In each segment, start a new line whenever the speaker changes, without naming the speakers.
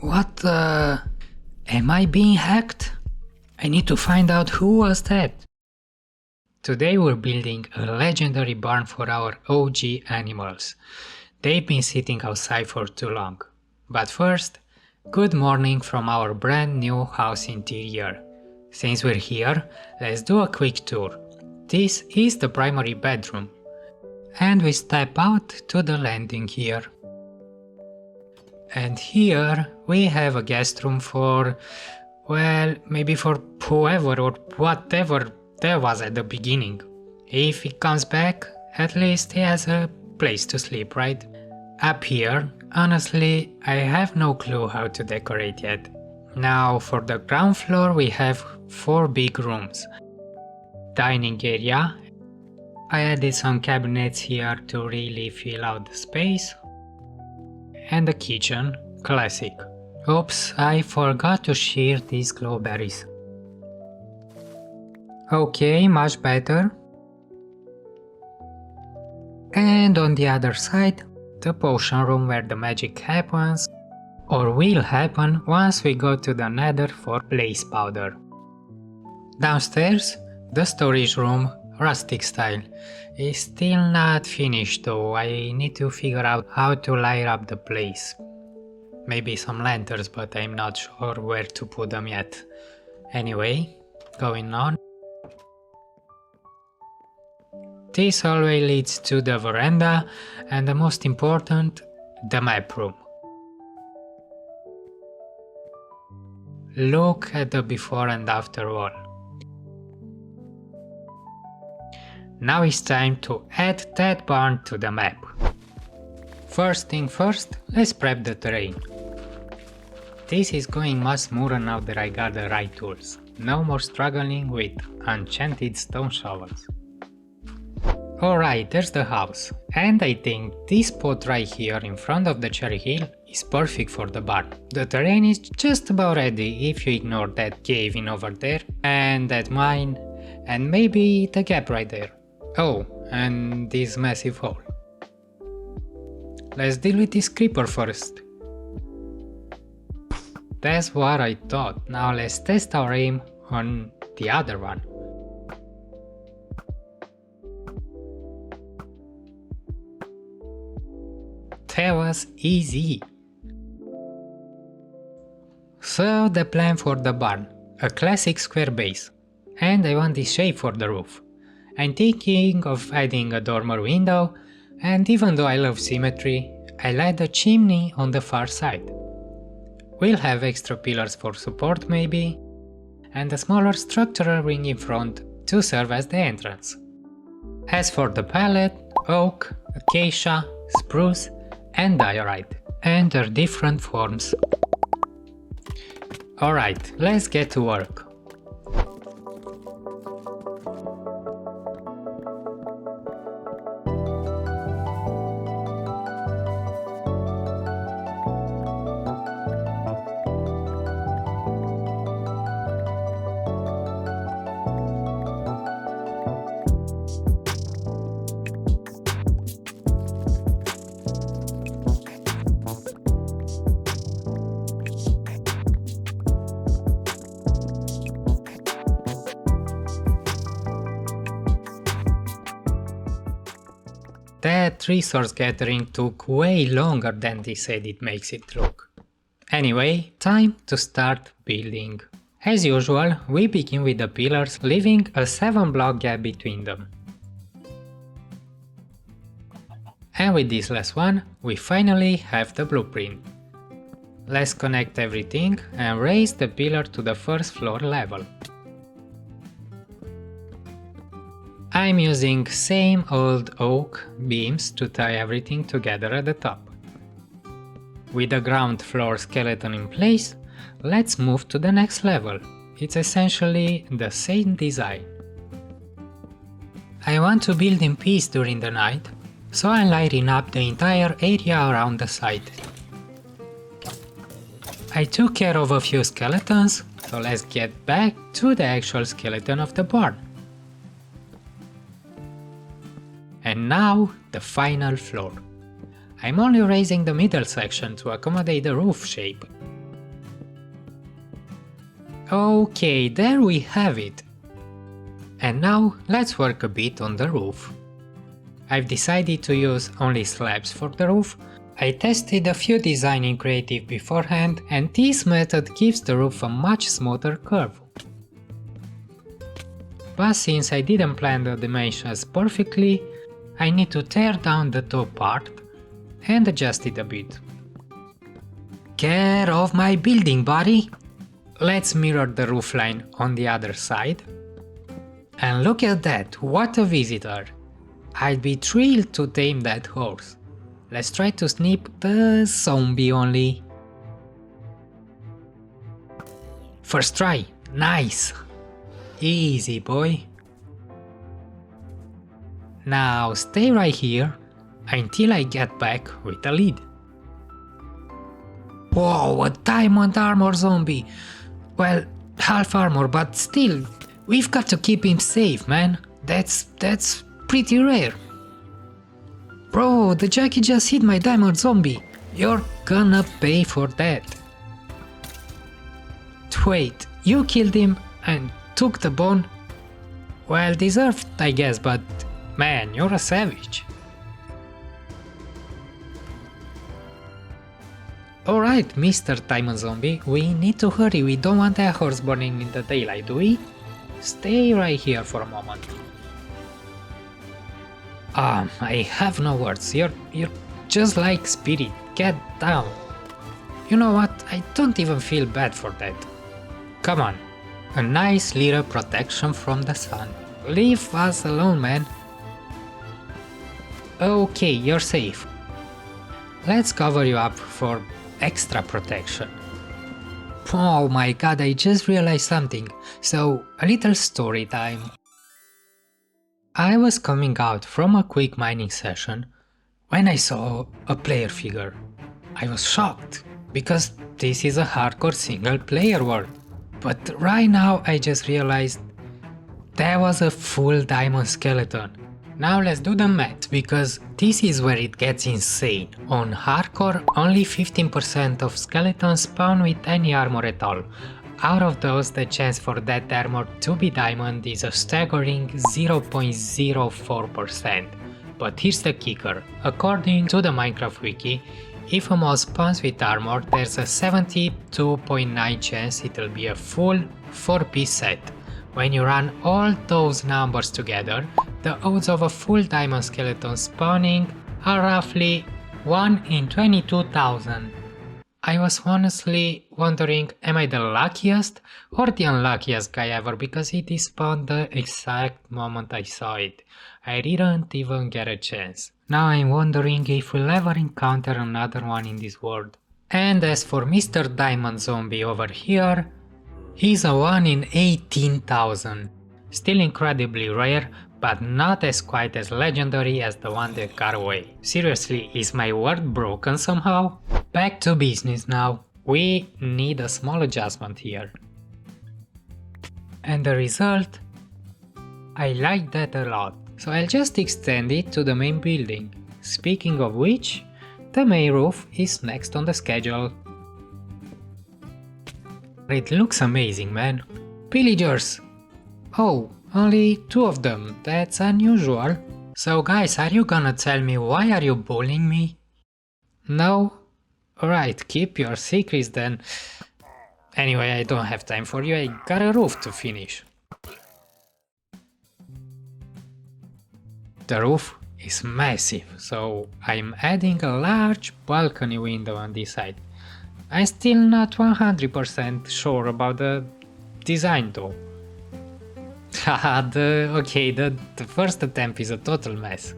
What the... Am I being hacked? I need to find out who was that. Today we're building a legendary barn for our OG animals. They've been sitting outside for too long. But first, good morning from our brand new house interior. Since we're here, let's do a quick tour. This is the primary bedroom. And we step out to the landing here. And here we have a guest room for, well, maybe for whoever or whatever there was at the beginning. If he comes back, at least he has a place to sleep, right? Up here, honestly, I have no clue how to decorate yet. Now for the ground floor we have 4 big rooms. Dining area. I added some cabinets here to really fill out the space. And the kitchen, classic. Oops, I forgot to shear these glowberries. Okay, much better. And on the other side, the potion room where the magic happens, or will happen once we go to the nether for blaze powder. Downstairs, the storage room, rustic style. Is still not finished though, I need to figure out how to light up the place. Maybe some lanterns, but I'm not sure where to put them yet. Anyway, going on. This hallway leads to the veranda and the most important, the map room. Look at the before and after wall. Now it's time to add that barn to the map. First thing first, let's prep the terrain. This is going much smoother now that I got the right tools. No more struggling with enchanted stone shovels. Alright, there's the house, and I think this spot right here in front of the cherry hill is perfect for the barn. The terrain is just about ready if you ignore that cave in over there, and that mine, and maybe the gap right there. Oh, and this massive hole. Let's deal with this creeper first. That's what I thought. Now let's test our aim on the other one. That was easy. So the plan for the barn. A classic square base. And I want this shape for the roof. I'm thinking of adding a dormer window, and even though I love symmetry, I like the chimney on the far side. We'll have extra pillars for support maybe, and a smaller structural ring in front to serve as the entrance. As for the palette, oak, acacia, spruce and diorite, and their different forms. Alright, let's get to work. That resource gathering took way longer than they said it makes it look. Anyway, time to start building. As usual, we begin with the pillars, leaving a 7-block gap between them. And with this last one, we finally have the blueprint. Let's connect everything and raise the pillar to the first floor level. I'm using same old oak beams to tie everything together at the top. With the ground floor skeleton in place, let's move to the next level. It's essentially the same design. I want to build in peace during the night, so I'm lighting up the entire area around the site. I took care of a few skeletons, so let's get back to the actual skeleton of the barn. And now the final floor. I'm only raising the middle section to accommodate the roof shape. Okay, there we have it. And now let's work a bit on the roof. I've decided to use only slabs for the roof. I tested a few design in Creative beforehand, and this method gives the roof a much smoother curve. But since I didn't plan the dimensions perfectly, I need to tear down the top part and adjust it a bit. Care of my building, buddy! Let's mirror the roofline on the other side. And look at that, what a visitor! I'd be thrilled to tame that horse. Let's try to snip the zombie only. First try, nice! Easy boy. Now stay right here until I get back with the lead. Whoa, a diamond armor zombie! Well, half armor, but still, we've got to keep him safe, man. That's pretty rare. Bro, the Jackie just hit my diamond zombie. You're gonna pay for that. Wait, you killed him and took the bone? Well deserved, I guess, but man, you're a savage. Alright, Mr. Diamond Zombie, we need to hurry, we don't want that horse burning in the daylight, do we? Stay right here for a moment. I have no words, you're just like Spirit, get down. You know what, I don't even feel bad for that. Come on, a nice little protection from the sun. Leave us alone, man. Okay, you're safe. Let's cover you up for extra protection. Oh my god, I just realized something. So, a little story time. I was coming out from a quick mining session when I saw a player figure. I was shocked, because this is a hardcore single player world. But right now I just realized that was a full diamond skeleton. Now let's do the math, because this is where it gets insane. On hardcore, only 15% of skeletons spawn with any armor at all. Out of those, the chance for that armor to be diamond is a staggering 0.04%. But here's the kicker. According to the Minecraft wiki, if a mod spawns with armor, there's a 72.9% chance it'll be a full 4-piece set. When you run all those numbers together, the odds of a full diamond skeleton spawning are roughly 1 in 22,000. I was honestly wondering, am I the luckiest or the unluckiest guy ever, because it despawned the exact moment I saw it. I didn't even get a chance. Now I'm wondering if we'll ever encounter another one in this world. And as for Mr. Diamond Zombie over here, he's a 1 in 18,000. Still incredibly rare, but not as quite as legendary as the one that got away. Seriously, is my word broken somehow? Back to business now. We need a small adjustment here. And the result? I like that a lot. So I'll just extend it to the main building. Speaking of which, the main roof is next on the schedule. It looks amazing, man. Pillagers! Oh, only 2 of them, that's unusual. So guys, are you gonna tell me why are you bullying me? No? Alright, keep your secrets then. Anyway, I don't have time for you, I got a roof to finish. The roof is massive, so I'm adding a large balcony window on this side. I'm still not 100% sure about the design though. Haha, the first attempt is a total mess.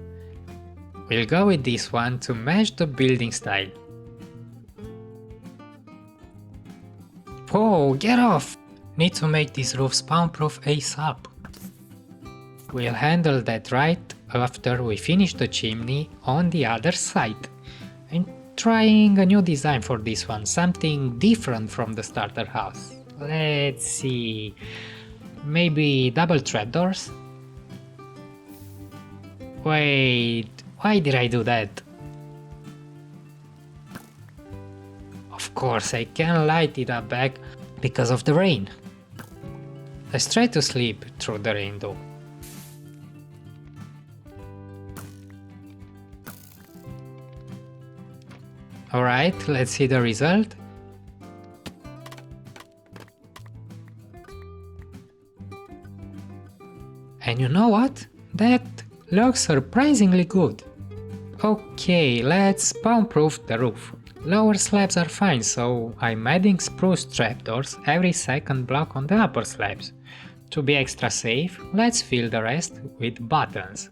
We'll go with this one to match the building style. Whoa, get off! Need to make this roof spawn-proof ASAP. We'll handle that right after we finish the chimney on the other side. I'm trying a new design for this one, something different from the starter house. Let's see... maybe double trapdoors? Wait, why did I do that? Of course, I can't light it up back because of the rain. Let's try to sleep through the rain though. Alright, let's see the result. And you know what? That looks surprisingly good. Okay, let's bomb-proof the roof. Lower slabs are fine, so I'm adding spruce trapdoors every second block on the upper slabs. To be extra safe, let's fill the rest with buttons.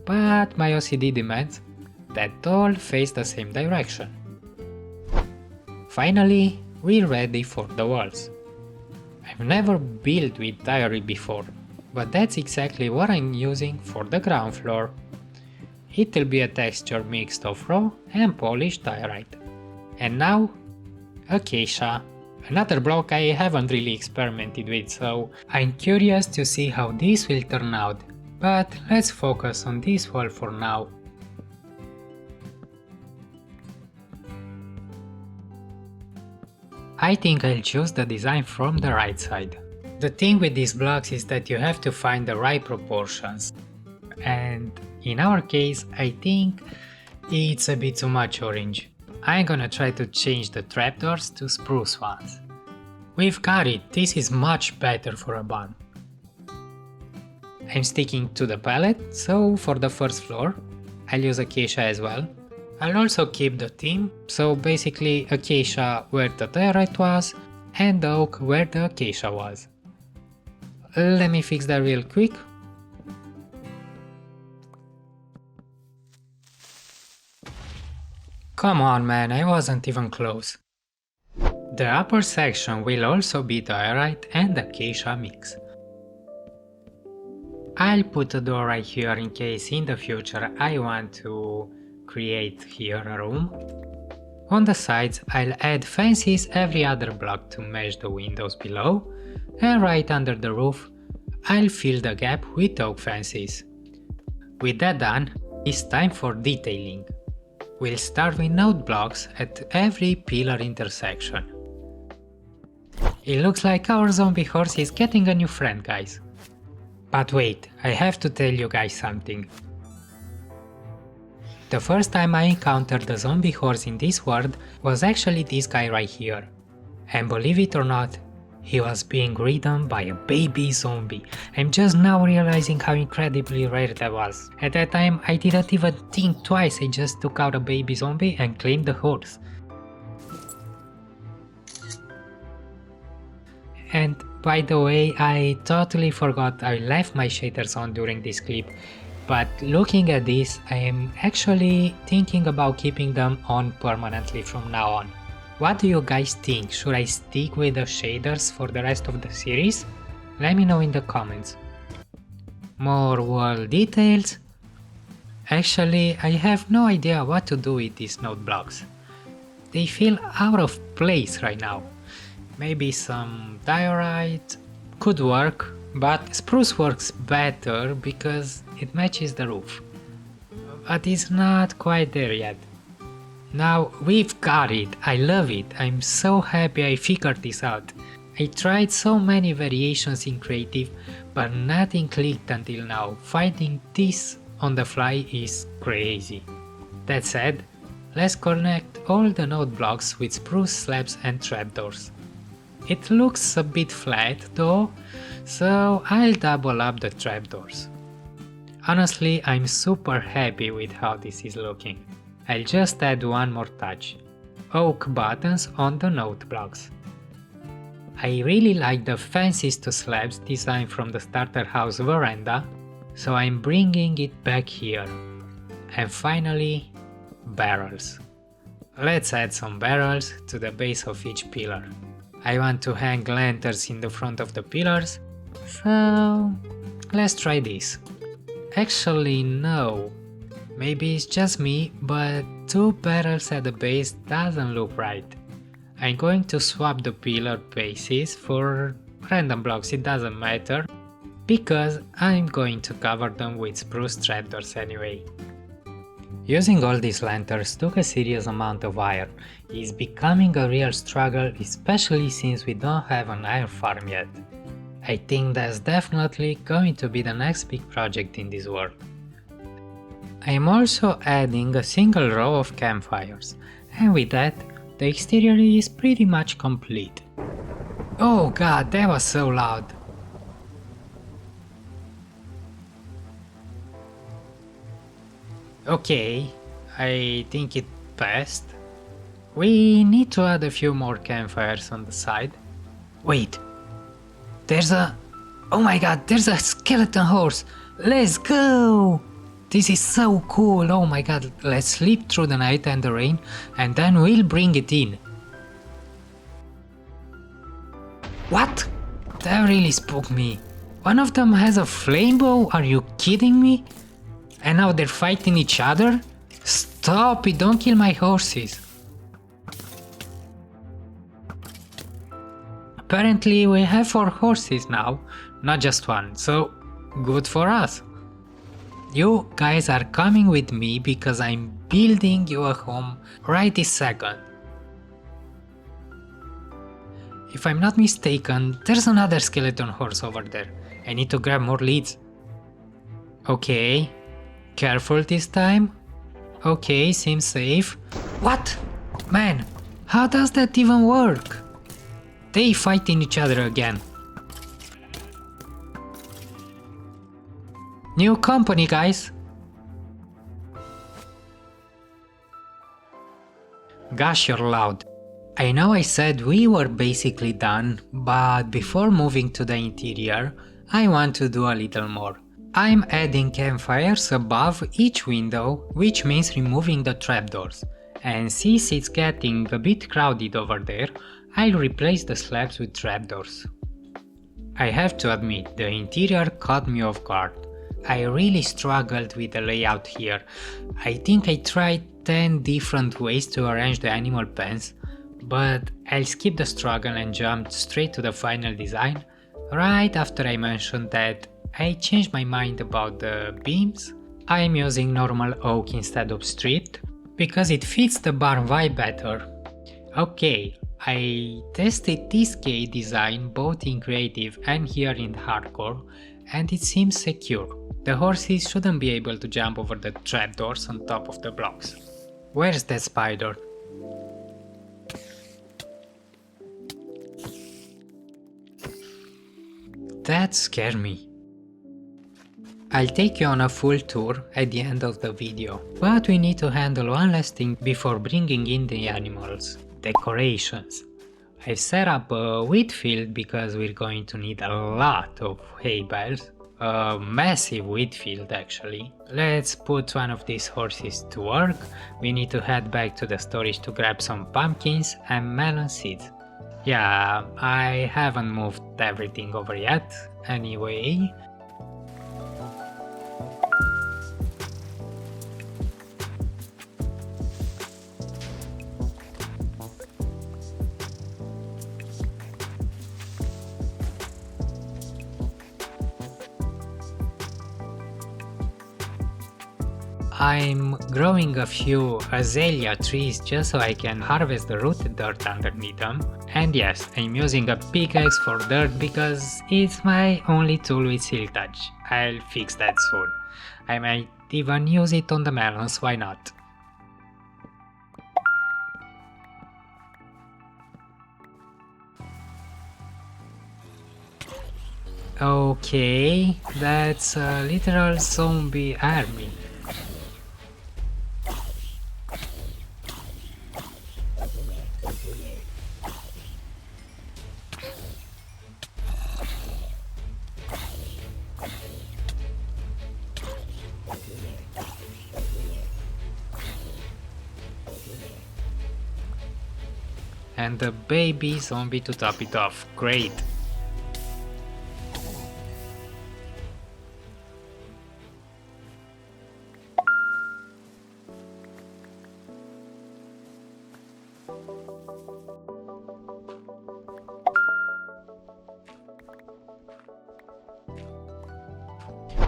But my OCD demands that all face the same direction. Finally, we're ready for the walls. I've never built with diorite before, but that's exactly what I'm using for the ground floor. It'll be a texture mixed of raw and polished diorite. And now, acacia. Another block I haven't really experimented with, so I'm curious to see how this will turn out. But let's focus on this wall for now. I think I'll choose the design from the right side. The thing with these blocks is that you have to find the right proportions. And in our case, I think it's a bit too much orange. I'm gonna try to change the trapdoors to spruce ones. We've got it, this is much better for a barn. I'm sticking to the palette, so for the first floor, I'll use acacia as well. I'll also keep the theme, so basically acacia where the diorite was, and oak where the acacia was. Let me fix that real quick. Come on man, I wasn't even close. The upper section will also be diorite and acacia mix. I'll put a door right here in case in the future I want to create here a room. On the sides I'll add fences every other block to match the windows below, and right under the roof I'll fill the gap with oak fences. With that done, it's time for detailing. We'll start with note blocks at every pillar intersection. It looks like our zombie horse is getting a new friend, guys. But wait, I have to tell you guys something. The first time I encountered the zombie horse in this world was actually this guy right here. And believe it or not, he was being ridden by a baby zombie. I'm just now realizing how incredibly rare that was. At that time I didn't even think twice, I just took out a baby zombie and claimed the horse. And by the way, I totally forgot I left my shaders on during this clip. But looking at this, I am actually thinking about keeping them on permanently from now on. What do you guys think? Should I stick with the shaders for the rest of the series? Let me know in the comments. More wall details? Actually, I have no idea what to do with these note blocks. They feel out of place right now. Maybe some diorite could work, but spruce works better because it matches the roof. But it's not quite there yet. Now we've got it, I love it, I'm so happy I figured this out. I tried so many variations in creative, but nothing clicked until now. Finding this on the fly is crazy. That said, let's connect all the note blocks with spruce slabs and trapdoors. It looks a bit flat though, so I'll double up the trapdoors. Honestly, I'm super happy with how this is looking. I'll just add one more touch. Oak buttons on the note blocks. I really like the fences to slabs design from the starter house veranda, so I'm bringing it back here. And finally, barrels. Let's add some barrels to the base of each pillar. I want to hang lanterns in the front of the pillars, so let's try this. Actually no, maybe it's just me, but two barrels at the base doesn't look right. I'm going to swap the pillar bases for random blocks, it doesn't matter, because I'm going to cover them with spruce trapdoors anyway. Using all these lanterns took a serious amount of iron. It's becoming a real struggle, especially since we don't have an iron farm yet. I think that's definitely going to be the next big project in this world. I am also adding a single row of campfires, and with that, the exterior is pretty much complete. Oh god, that was so loud! Okay, I think it passed. We need to add a few more campfires on the side. Wait, there's a... Oh my god, there's a skeleton horse! Let's go! This is so cool, oh my god, let's sleep through the night and the rain, and then we'll bring it in. What? That really spooked me. One of them has a flame bow? Are you kidding me? And now they're fighting each other? Stop it, don't kill my horses. Apparently we have 4 horses now, not just one, so good for us. You guys are coming with me because I'm building you a home right this second. If I'm not mistaken, there's another skeleton horse over there. I need to grab more leads. Okay, careful this time. Okay, seems safe. What? Man, how does that even work? They fighting each other again. New company, guys. Gosh, you're loud. I know I said we were basically done, but before moving to the interior, I want to do a little more. I'm adding campfires above each window, which means removing the trapdoors. And since it's getting a bit crowded over there, I'll replace the slabs with trapdoors. I have to admit, the interior caught me off guard. I really struggled with the layout here. I think I tried 10 different ways to arrange the animal pens, but I'll skip the struggle and jump straight to the final design right after I mentioned that I changed my mind about the beams. I'm using normal oak instead of stripped because it fits the barn vibe better. Okay, I tested this K design both in creative and here in hardcore, and it seems secure. The horses shouldn't be able to jump over the trapdoors on top of the blocks. Where's that spider? That scared me. I'll take you on a full tour at the end of the video, but we need to handle one last thing before bringing in the animals. Decorations. I've set up a wheat field because we're going to need a lot of hay bales. A massive wheat field actually. Let's put one of these horses to work. We need to head back to the storage to grab some pumpkins and melon seeds. Yeah, I haven't moved everything over yet. Anyway, I'm growing a few azalea trees just so I can harvest the rooted dirt underneath them. And yes, I'm using a pickaxe for dirt because it's my only tool with silk touch. I'll fix that soon. I might even use it on the melons, why not? Okay, that's a literal zombie army. And the baby zombie to top it off. Great!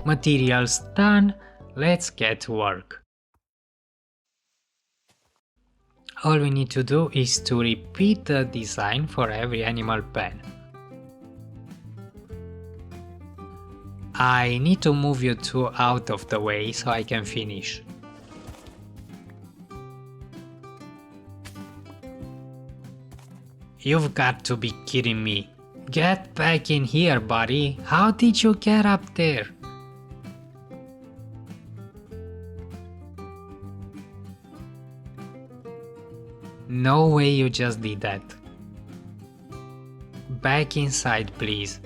Materials done, let's get to work. All we need to do is to repeat the design for every animal pen. I need to move you two out of the way so I can finish. You've got to be kidding me. Get back in here, buddy. How did you get up there? No way you just did that. Back inside, please.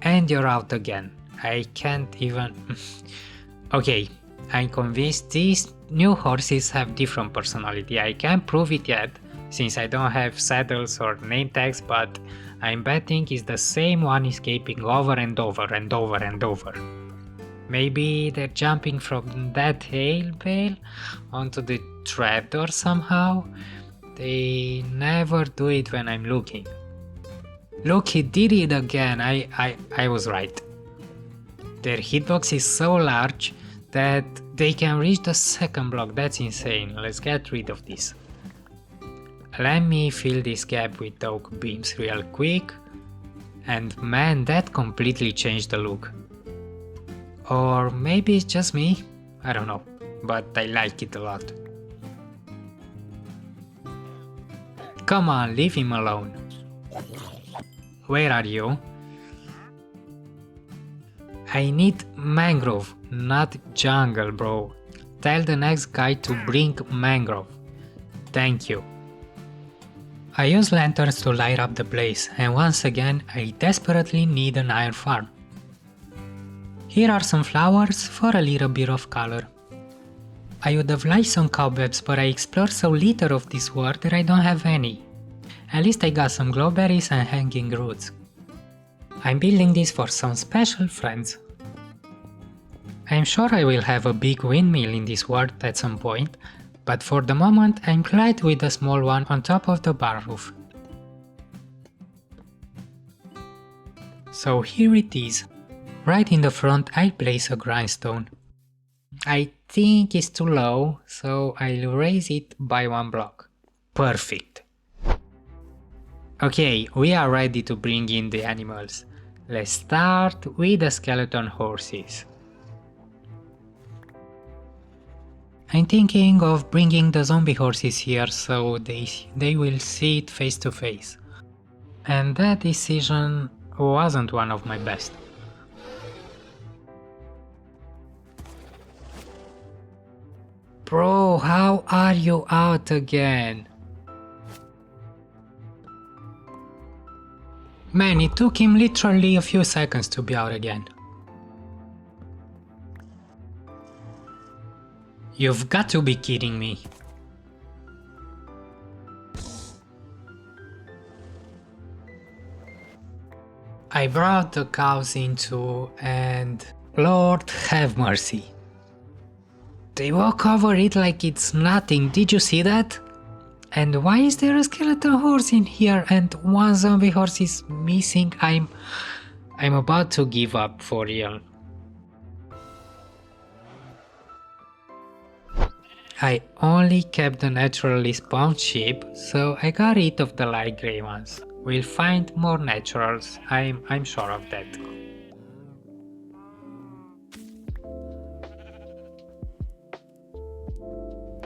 And you're out again. I can't even... Okay, I'm convinced these new horses have different personality. I can't prove it yet, since I don't have saddles or name tags, but I'm betting it's the same one escaping over and over and over and over. Maybe they're jumping from that hay bale onto the trapdoor somehow. They never do it when I'm looking. Look, he did it again. I was right. Their hitbox is so large that they can reach the second block. That's insane. Let's get rid of this. Let me fill this gap with oak beams real quick. And man, that completely changed the look. Or maybe it's just me. I don't know. But I like it a lot. Come on, leave him alone. Where are you? I need mangrove, not jungle, bro. Tell the next guy to bring mangrove. Thank you. I use lanterns to light up the place, and once again I desperately need an iron farm. Here are some flowers for a little bit of color. I would have liked some cobwebs, but I explored so little of this world that I don't have any. At least I got some glowberries and hanging roots. I'm building this for some special friends. I'm sure I will have a big windmill in this world at some point, but for the moment I'm glad with the small one on top of the bar roof. So here it is. Right in the front I place a grindstone. I think it's too low, so I'll raise it by one block. Perfect. Okay, we are ready to bring in the animals. Let's start with the skeleton horses. I'm thinking of bringing the zombie horses here so they will see it face to face. And that decision wasn't one of my best. Bro, how are you out again? Man, it took him literally a few seconds to be out again. You've got to be kidding me. I brought the cows in too, and Lord have mercy. They walk over it like it's nothing, did you see that? And why is there a skeleton horse in here and one zombie horse is missing? I'm about to give up for real. I only kept the naturally spawned sheep, so I got rid of the light grey ones. We'll find more naturals, I'm sure of that.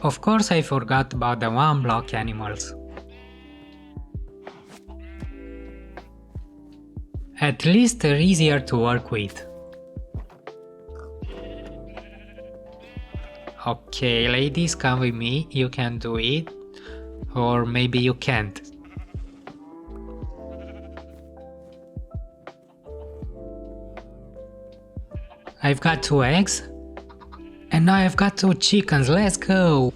Of course I forgot about the one block animals. At least they're easier to work with. Okay, ladies, come with me, you can do it. Or maybe you can't. I've got 2 eggs. And now I've got 2 chickens, let's go!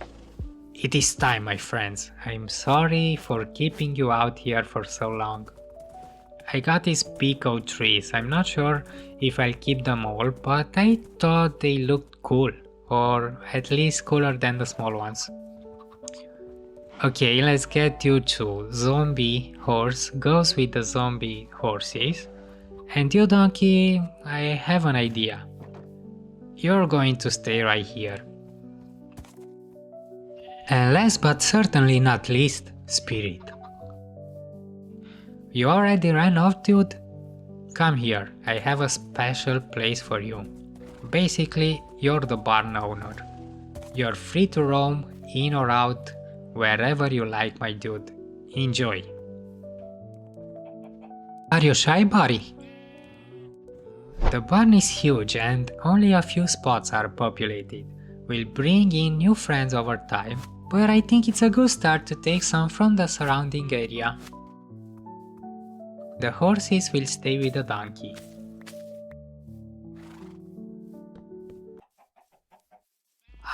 It is time, my friends. I'm sorry for keeping you out here for so long. I got these pico trees. I'm not sure if I'll keep them all, but I thought they looked cool. Or at least cooler than the small ones. Okay, let's get you two. Zombie horse goes with the zombie horses. And you donkey, I have an idea. You're going to stay right here. And last but certainly not least, Spirit. You already ran off, dude? come here, I have a special place for you. Basically, you're the barn owner. You're free to roam in or out, wherever you like, my dude. Enjoy. Are you shy, buddy? The barn is huge and only a few spots are populated. We'll bring in new friends over time, but I think it's a good start to take some from the surrounding area. The horses will stay with the donkey.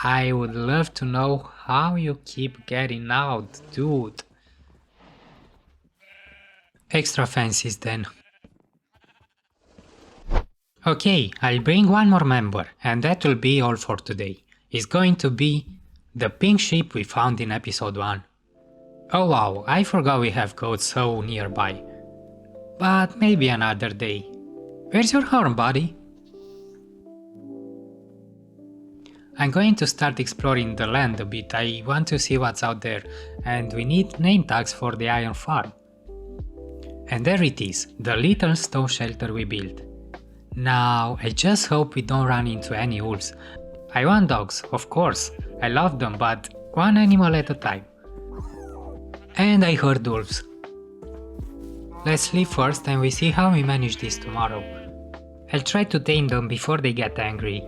I would love to know how you keep getting out, dude. Extra fences then. Okay, I'll bring one more member, and that will be all for today. It's going to be the pink sheep we found in episode 1. Oh wow, I forgot we have goats so nearby. But maybe another day. Where's your horn, buddy? I'm going to start exploring the land a bit. I want to see what's out there, and we need name tags for the iron farm. And there it is, the little stone shelter we built. Now, I just hope we don't run into any wolves. I want dogs, of course, I love them, but one animal at a time. And I heard wolves. Let's sleep first and we see how we manage this tomorrow. I'll try to tame them before they get angry.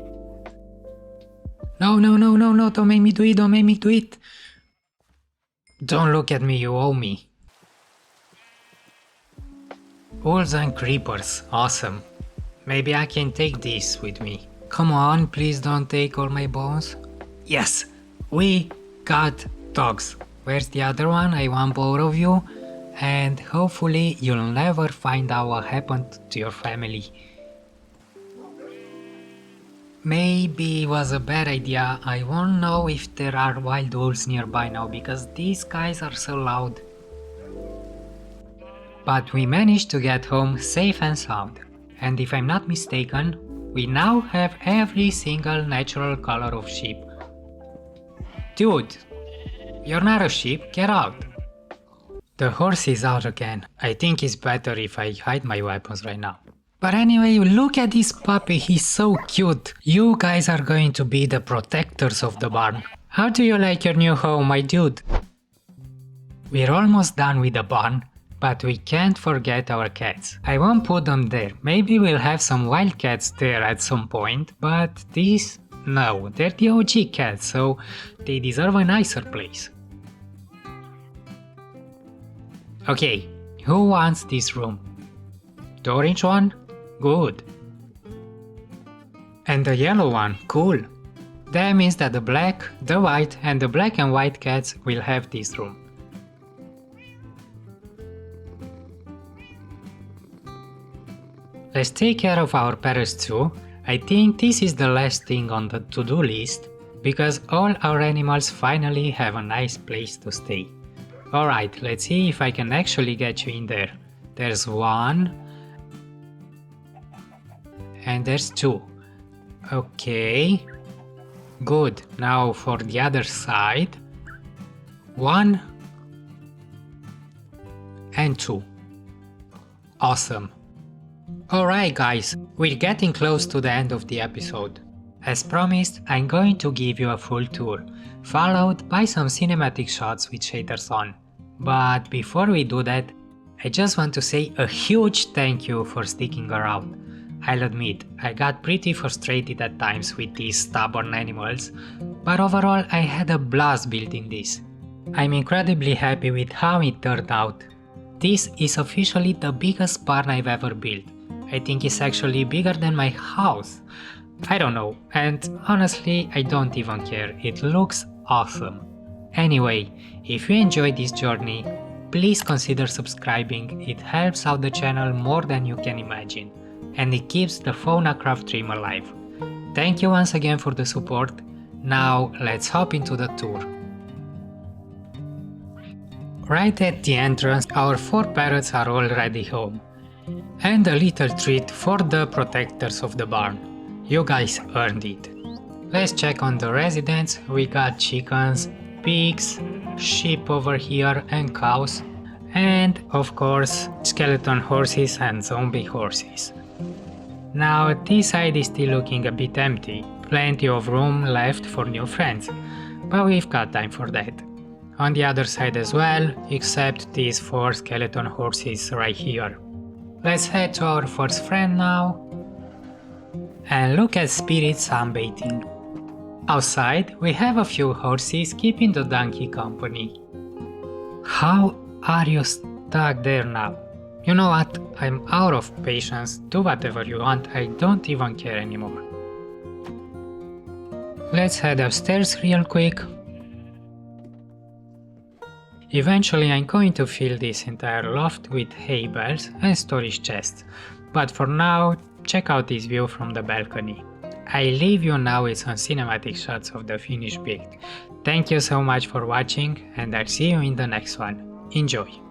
No, don't make me do it. Don't look at me, you owe me. Wolves and creepers, awesome. Maybe I can take this with me. Come on, please don't take all my bones. Yes, we got dogs. Where's the other one? I want both of you. And hopefully you'll never find out what happened to your family. Maybe it was a bad idea. I won't know if there are wild wolves nearby now because these guys are so loud. But we managed to get home safe and sound. And if I'm not mistaken, we now have every single natural color of sheep. Dude, you're not a sheep, get out. The horse is out again. I think it's better if I hide my weapons right now. But anyway, look at this puppy, he's so cute. You guys are going to be the protectors of the barn. How do you like your new home, my dude? We're almost done with the barn. But we can't forget our cats. I won't put them there. Maybe we'll have some wild cats there at some point, but these, no, they're the OG cats, so they deserve a nicer place. Okay, who wants this room? The orange one? Good. And the yellow one? Cool. That means that the black, the white, and the black and white cats will have this room. Let's take care of our parrots too. I think this is the last thing on the to-do list, because all our animals finally have a nice place to stay. Alright, let's see if I can actually get you in there. There's one. And there's two. Okay. Good. Now for the other side. 1 and 2. Awesome. Alright guys, we're getting close to the end of the episode. As promised, I'm going to give you a full tour, followed by some cinematic shots with shaders on. But before we do that, I just want to say a huge thank you for sticking around. I'll admit, I got pretty frustrated at times with these stubborn animals, but overall I had a blast building this. I'm incredibly happy with how it turned out. This is officially the biggest barn I've ever built. I think it's actually bigger than my house. I don't know, and honestly I don't even care, it looks awesome. Anyway, if you enjoyed this journey, please consider subscribing, it helps out the channel more than you can imagine, and it keeps the FaunaCraft dream alive. Thank you once again for the support. Now let's hop into the tour. Right at the entrance, our 4 parrots are already home. And a little treat for the protectors of the barn. You guys earned it. Let's check on the residents. We got chickens, pigs, sheep over here and cows. And of course, skeleton horses and zombie horses. Now this side is still looking a bit empty, plenty of room left for new friends, but we've got time for that. On the other side as well, except these 4 skeleton horses right here. Let's head to our first friend now. And look at Spirit sunbathing. Outside, we have a few horses keeping the donkey company. How are you stuck there now? You know what? I'm out of patience. Do whatever you want. I don't even care anymore. Let's head upstairs real quick. Eventually I'm going to fill this entire loft with hay bales and storage chests, but for now, check out this view from the balcony. I leave you now with some cinematic shots of the finished build. Thank you so much for watching, and I'll see you in the next one. Enjoy!